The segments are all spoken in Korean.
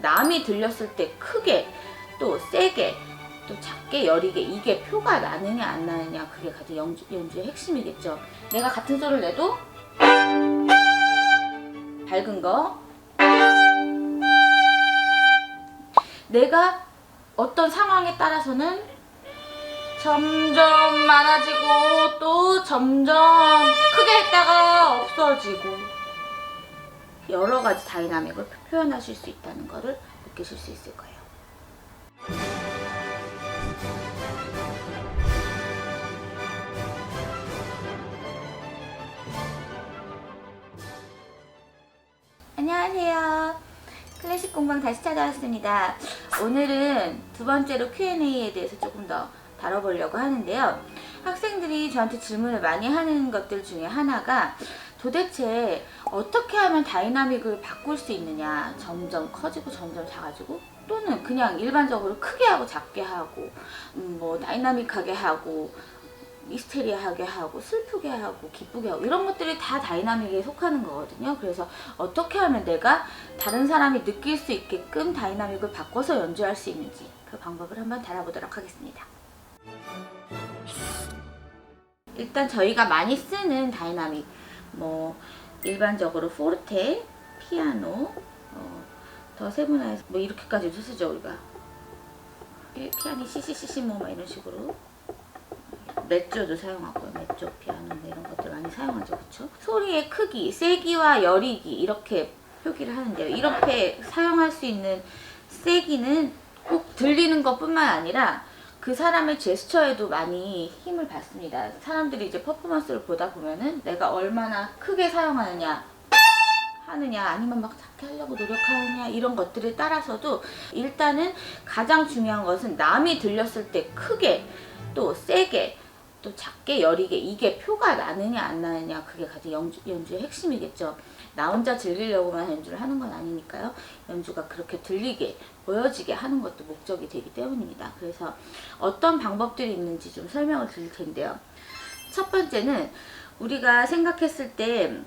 남이 들렸을 때 크게 또 세게 또 작게 여리게 이게 표가 나느냐 안 나느냐 그게 가장 연주의 핵심이겠죠. 내가 같은 소리를 내도 밝은 거 내가 어떤 상황에 따라서는 점점 많아지고 또 점점 크게 했다가 없어지고 여러 가지 다이나믹을 표현하실 수 있다는 것을 느끼실 수 있을 거예요. 안녕하세요. 클래식 공방 다시 찾아왔습니다. 오늘은 두 번째로 Q&A에 대해서 조금 더 다뤄보려고 하는데요. 학생들이 저한테 질문을 많이 하는 것들 중에 하나가 도대체 어떻게 하면 다이나믹을 바꿀 수 있느냐, 점점 커지고 점점 작아지고 또는 그냥 일반적으로 크게 하고 작게 하고 뭐 다이나믹하게 하고 미스테리하게 하고 슬프게 하고 기쁘게 하고 이런 것들이 다 다이나믹에 속하는 거거든요. 그래서 어떻게 하면 내가 다른 사람이 느낄 수 있게끔 다이나믹을 바꿔서 연주할 수 있는지 그 방법을 한번 다뤄보도록 하겠습니다. 일단 저희가 많이 쓰는 다이나믹 뭐 일반적으로 포르테, 피아노, 더 세분화해서 뭐 이렇게까지도 쓰죠 우리가. 피아니 시시시시 뭐 이런 식으로. 메조도 사용하고요. 메조, 피아노 뭐 이런 것들 많이 사용하죠. 그쵸? 소리의 크기, 세기와 여리기 이렇게 표기를 하는데요. 이렇게 사용할 수 있는 세기는 꼭 들리는 것뿐만 아니라 그 사람의 제스처에도 많이 힘을 받습니다. 사람들이 이제 퍼포먼스를 보다 보면은 내가 얼마나 크게 사용하느냐 아니면 막 작게 하려고 노력하느냐 이런 것들에 따라서도 일단은 가장 중요한 것은 남이 들렸을 때 크게 또 세게 또 작게 여리게 이게 표가 나느냐 안 나느냐 그게 가장 연주의 핵심이겠죠. 나 혼자 즐기려고만 연주를 하는 건 아니니까요. 연주가 그렇게 들리게 보여지게 하는 것도 목적이 되기 때문입니다. 그래서 어떤 방법들이 있는지 좀 설명을 드릴 텐데요. 첫 번째는 우리가 생각했을 때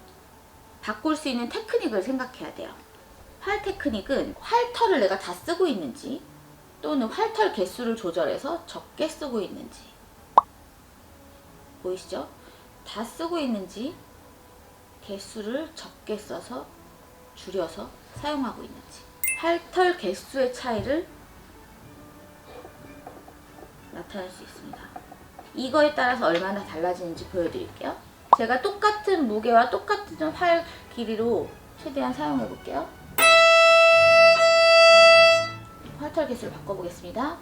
바꿀 수 있는 테크닉을 생각해야 돼요. 활 테크닉은 활털을 내가 다 쓰고 있는지 또는 활털 개수를 조절해서 적게 쓰고 있는지 보이시죠? 다 쓰고 있는지 개수를 적게 써서 줄여서 사용하고 있는지 활털 개수의 차이를 나타낼 수 있습니다. 이거에 따라서 얼마나 달라지는지 보여드릴게요. 제가 똑같은 무게와 똑같은 활 길이로 최대한 사용해 볼게요. 활털 개수를 바꿔보겠습니다.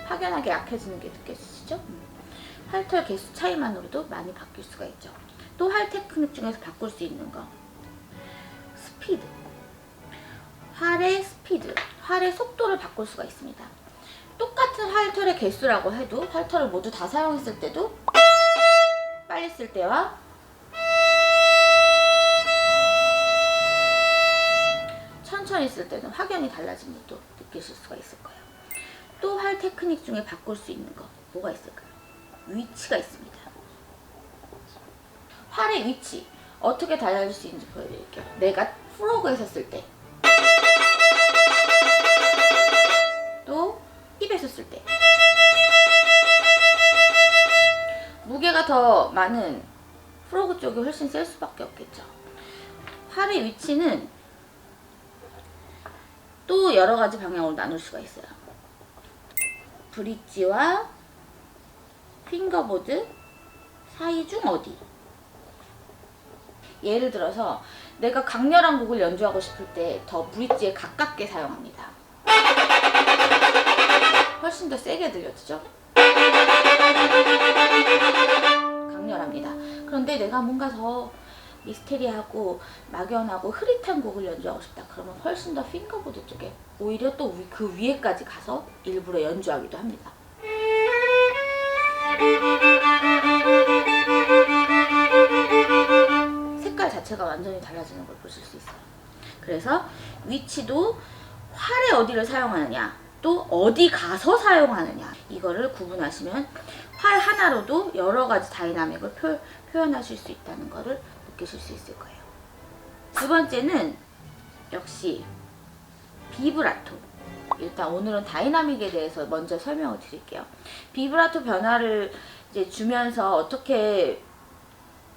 확연하게 약해지는 게 느껴지시죠? 활털 개수 차이만으로도 많이 바뀔 수가 있죠. 또 활 테크닉 중에서 바꿀 수 있는 거 스피드, 활의 스피드, 활의 속도를 바꿀 수가 있습니다. 똑같은 활털의 개수라고 해도 활털을 모두 다 사용했을 때도 빨리 쓸 때와 천천히 쓸 때는 확연히 달라진 것도 느끼실 수가 있을 거예요. 또 활 테크닉 중에 바꿀 수 있는 거 뭐가 있을까요? 위치가 있습니다. 활의 위치 어떻게 달라질 수 있는지 보여드릴게요. 내가 프로그에서 쓸 때 또 힙에서 쓸 때 무게가 더 많은 프로그 쪽이 훨씬 셀 수밖에 없겠죠. 활의 위치는 또 여러 가지 방향으로 나눌 수가 있어요. 브릿지와 핑거보드 사이 중 어디? 예를 들어서 내가 강렬한 곡을 연주하고 싶을 때 더 브릿지에 가깝게 사용합니다. 훨씬 더 세게 들려지죠? 강렬합니다. 그런데 내가 뭔가 더 미스테리하고 막연하고 흐릿한 곡을 연주하고 싶다. 그러면 훨씬 더 핑거보드 쪽에 오히려 또 그 위에까지 가서 일부러 연주하기도 합니다. 색깔 자체가 완전히 달라지는 걸 보실 수 있어요. 그래서 위치도 활의 어디를 사용하느냐 또 어디 가서 사용하느냐 이거를 구분하시면 활 하나로도 여러 가지 다이나믹을 표현하실 수 있다는 것을 느끼실 수 있을 거예요. 두 번째는 역시 비브라토. 일단 오늘은 다이나믹에 대해서 먼저 설명을 드릴게요. 비브라토 변화를 이제 주면서 어떻게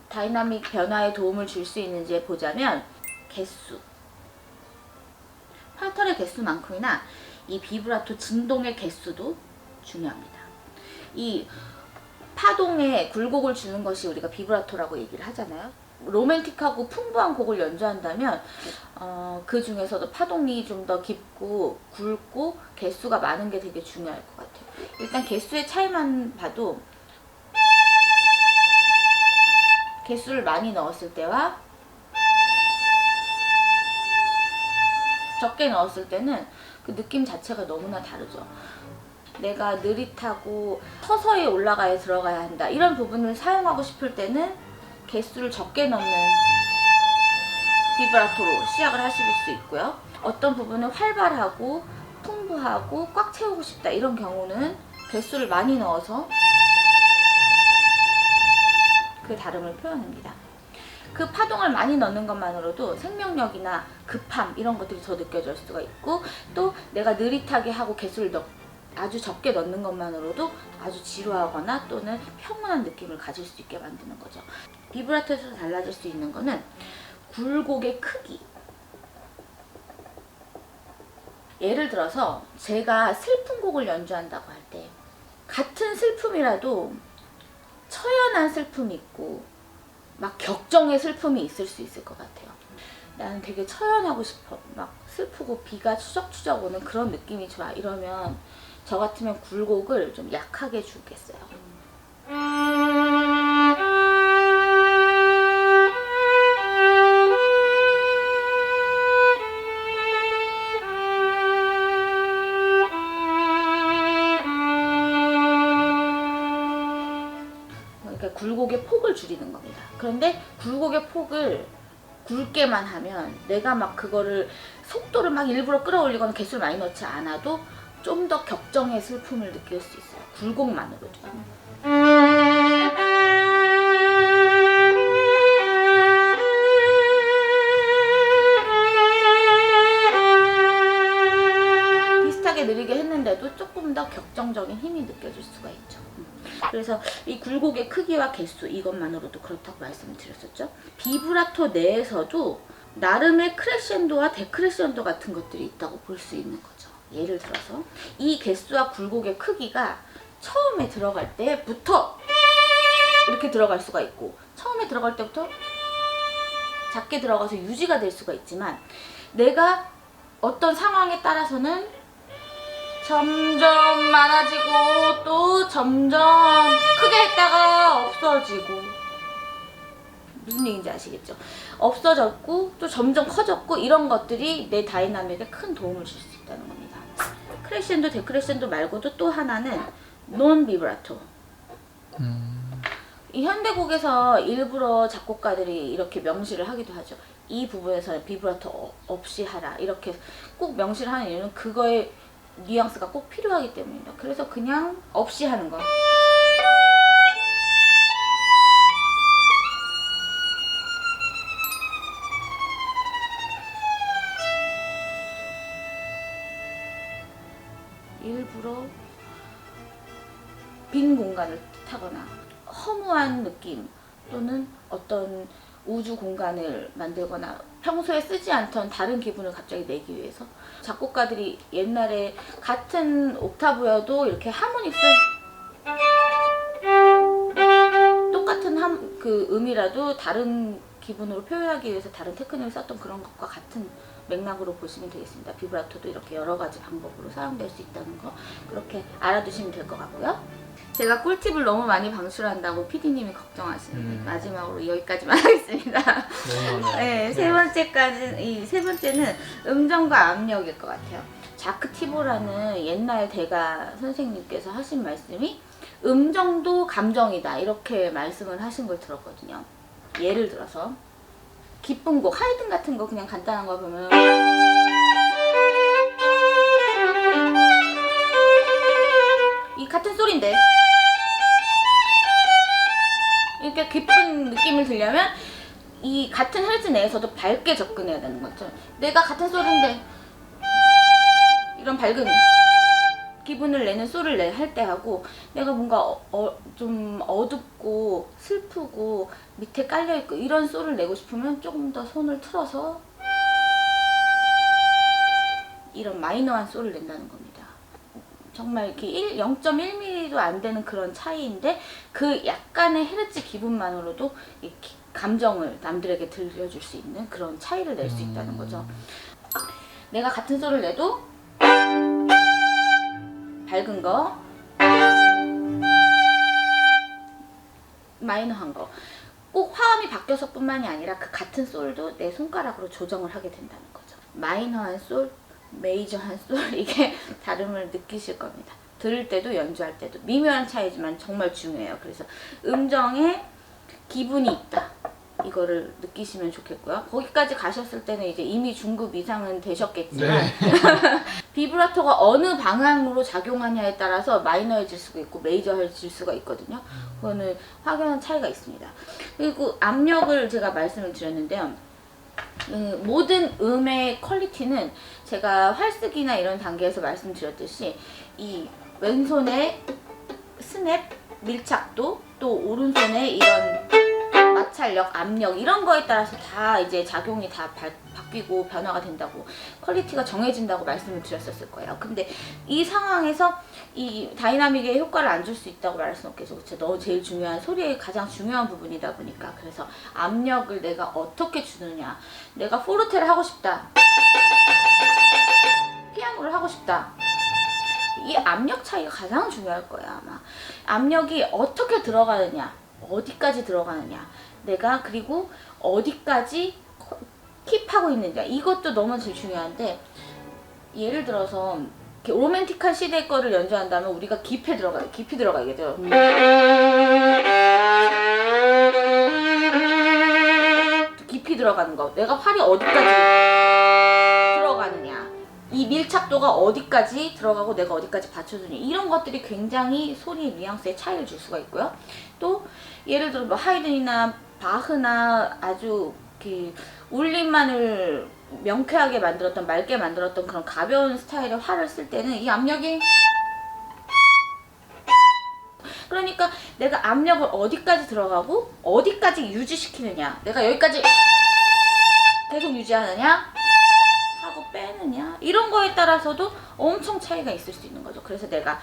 다이나믹 변화에 도움을 줄 수 있는지 보자면, 개수, 팔털의 개수만큼이나 이 비브라토 진동의 개수도 중요합니다. 이 파동에 굴곡을 주는 것이 우리가 비브라토라고 얘기를 하잖아요. 로맨틱하고 풍부한 곡을 연주한다면 그 중에서도 파동이 좀 더 깊고 굵고 개수가 많은 게 되게 중요할 것 같아요. 일단 개수의 차이만 봐도 개수를 많이 넣었을 때와 적게 넣었을 때는 그 느낌 자체가 너무나 다르죠. 내가 느릿하고 서서히 올라가야 들어가야 한다, 이런 부분을 사용하고 싶을 때는 개수를 적게 넣는 비브라토로 시작을 하실 수 있고요. 어떤 부분은 활발하고 풍부하고 꽉 채우고 싶다, 이런 경우는 개수를 많이 넣어서 그 다름을 표현합니다. 그 파동을 많이 넣는 것만으로도 생명력이나 급함, 이런 것들이 더 느껴질 수가 있고, 또 내가 느릿하게 하고 개수를 아주 적게 넣는 것만으로도 아주 지루하거나 또는 평온한 느낌을 가질 수 있게 만드는 거죠. 비브라토에서 달라질 수 있는 거는 굴곡의 크기. 예를 들어서 제가 슬픈 곡을 연주한다고 할 때, 같은 슬픔이라도 처연한 슬픔이 있고 막 격정의 슬픔이 있을 수 있을 것 같아요. 나는 되게 처연하고 싶어, 막 슬프고 비가 추적추적 오는 그런 느낌이 좋아, 이러면 저 같으면 굴곡을 좀 약하게 주겠어요. 그러니까 굴곡의 폭을 줄이는 겁니다. 그런데 굴곡의 폭을 굵게만 하면 내가 막 그거를 속도를 막 일부러 끌어올리거나 개수를 많이 넣지 않아도 좀 더 격정의 슬픔을 느낄 수 있어요. 굴곡만으로도. 비슷하게 느리게 했는데도 조금 더 격정적인 힘이 느껴질 수가 있죠. 그래서 이 굴곡의 크기와 개수, 이것만으로도 그렇다고 말씀을 드렸었죠. 비브라토 내에서도 나름의 크레센도와 데크레센도 같은 것들이 있다고 볼 수 있는 거죠. 예를 들어서 이 개수와 굴곡의 크기가 처음에 들어갈 때부터 이렇게 들어갈 수가 있고, 처음에 들어갈 때부터 작게 들어가서 유지가 될 수가 있지만, 내가 어떤 상황에 따라서는 점점 많아지고 또 점점 크게 했다가 없어지고, 무슨 얘기인지 아시겠죠? 없어졌고 또 점점 커졌고, 이런 것들이 내 다이나믹에 큰 도움을 줄 수 있다는 겁니다. 크레센도, 데크레센도 말고도 또 하나는 논 비브라토. 이 현대곡에서 일부러 작곡가들이 이렇게 명시를 하기도 하죠. 이 부분에서는 비브라토 없이 하라, 이렇게 꼭 명시를 하는 이유는 그거의 뉘앙스가 꼭 필요하기 때문입니다. 그래서 그냥 없이 하는 거. 일부러 빈 공간을 타거나 허무한 느낌, 또는 어떤 우주 공간을 만들거나 평소에 쓰지 않던 다른 기분을 갑자기 내기 위해서, 작곡가들이 옛날에 같은 옥타브여도 이렇게 하모닉스 똑같은 그 음이라도 다른 기분으로 표현하기 위해서 다른 테크닉을 썼던 그런 것과 같은 맥락으로 보시면 되겠습니다. 비브라토도 이렇게 여러 가지 방법으로 사용될 수 있다는 거, 그렇게 알아두시면 될 것 같고요. 제가 꿀팁을 너무 많이 방출한다고 PD님이 걱정하시는데 마지막으로 여기까지만 하겠습니다. 네, 세 번째는 음정과 압력일 것 같아요. 자크 티보라는 옛날 대가 선생님께서 하신 말씀이 음정도 감정이다, 이렇게 말씀을 하신 걸 들었거든요. 예를 들어서 기쁜 곡, 하이든 같은 거 그냥 간단한 거 보면 이 같은 소리인데 이렇게 기쁜 느낌을 들려면 이 같은 헤르츠 내에서도 밝게 접근해야 되는 거죠. 내가 같은 소리인데 이런 밝은 기분을 내는 소리를 할 때 하고, 내가 뭔가 좀 어둡고 슬프고 밑에 깔려있고 이런 소리를 내고 싶으면 조금 더 손을 틀어서 이런 마이너한 소리를 낸다는 겁니다. 정말 이렇게 0.1mm도 안 되는 그런 차이인데 그 약간의 헤르츠 기분만으로도 이 감정을 남들에게 들려줄 수 있는 그런 차이를 낼 수 있다는 거죠. 내가 같은 소리를 내도 밝은 거, 마이너한 거, 꼭 화음이 바뀌어서 뿐만이 아니라 그 같은 솔도 내 손가락으로 조정을 하게 된다는 거죠. 마이너한 솔, 메이저한 솔, 이게 다름을 느끼실 겁니다. 들을 때도 연주할 때도 미묘한 차이지만 정말 중요해요. 그래서 음정에 기분이 있다, 이거를 느끼시면 좋겠고요. 거기까지 가셨을 때는 이제 이미 중급 이상은 되셨겠지만 네. 비브라토가 어느 방향으로 작용하냐에 따라서 마이너해질 수가 있고 메이저해질 수가 있거든요. 그거는 확연한 차이가 있습니다. 그리고 압력을 제가 말씀을 드렸는데요. 모든 음의 퀄리티는 제가 활쓰기나 이런 단계에서 말씀드렸듯이 이 왼손의 스냅, 밀착도, 또 오른손의 이런 마찰력, 압력 이런 거에 따라서 다 이제 작용이 다 바뀌고 변화가 된다고, 퀄리티가 정해진다고 말씀을 드렸었을 거예요. 근데 이 상황에서 이 다이나믹에 효과를 안 줄 수 있다고 말할 수는 없겠죠. 그쵸? 너 제일 중요한, 소리의 가장 중요한 부분이다 보니까. 그래서 압력을 내가 어떻게 주느냐, 내가 포르테를 하고 싶다, 피아노를 하고 싶다, 이 압력 차이가 가장 중요할 거야 아마. 압력이 어떻게 들어가느냐, 어디까지 들어가느냐, 내가 그리고 어디까지 킵하고 있느냐, 이것도 너무 제일 중요한데, 예를 들어서 로맨틱한 시대 거를 연주한다면 우리가 깊이 들어가야겠죠. 깊이 들어가는 거, 내가 활이 어디까지 들어가느냐, 이 밀착도가 어디까지 들어가고 내가 어디까지 받쳐주냐, 이런 것들이 굉장히 소리의 뉘앙스에 차이를 줄 수가 있고요. 또 예를 들어 뭐 하이든이나 바흐나 아주 그 울림만을 명쾌하게 만들었던, 맑게 만들었던 그런 가벼운 스타일의 활을 쓸 때는 이 압력이, 그러니까 내가 압력을 어디까지 들어가고 어디까지 유지시키느냐, 내가 여기까지 계속 유지하느냐 하고 빼느냐, 이런 거에 따라서도 엄청 차이가 있을 수 있는 거죠. 그래서 내가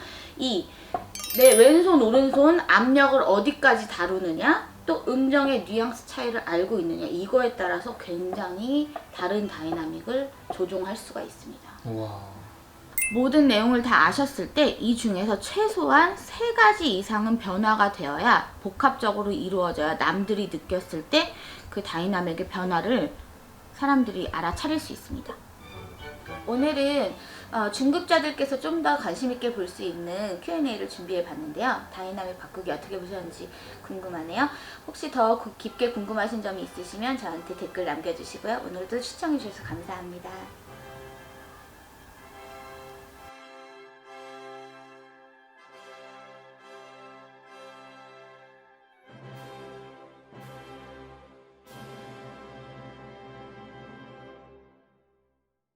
내 왼손 오른손 압력을 어디까지 다루느냐, 또 음정의 뉘앙스 차이를 알고 있느냐, 이거에 따라서 굉장히 다른 다이나믹을 조종할 수가 있습니다. 우와. 모든 내용을 다 아셨을 때 이 중에서 최소한 3가지 이상은 변화가 되어야, 복합적으로 이루어져야 남들이 느꼈을 때 그 다이나믹의 변화를 사람들이 알아차릴 수 있습니다. 오늘은 중급자들께서 좀 더 관심 있게 볼 수 있는 Q&A를 준비해 봤는데요. 다이나믹 바꾸기 어떻게 보셨는지 궁금하네요. 혹시 더 깊게 궁금하신 점이 있으시면 저한테 댓글 남겨주시고요. 오늘도 시청해 주셔서 감사합니다.